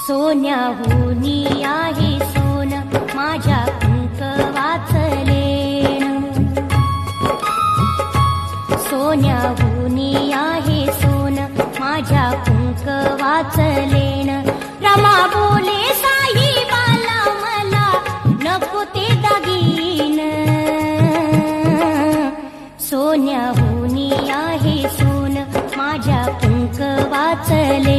सोन्याहुनी आहे सोन माझ्या कुंकवाचलेण, सोन्याहुनी आहे सोन माझ्या कुंकवाचलेण. रमा बोले साईबाला मला नको ते दागीन, सोन्याहुनी आहे सोन माझ्या कुंकवाचलेण.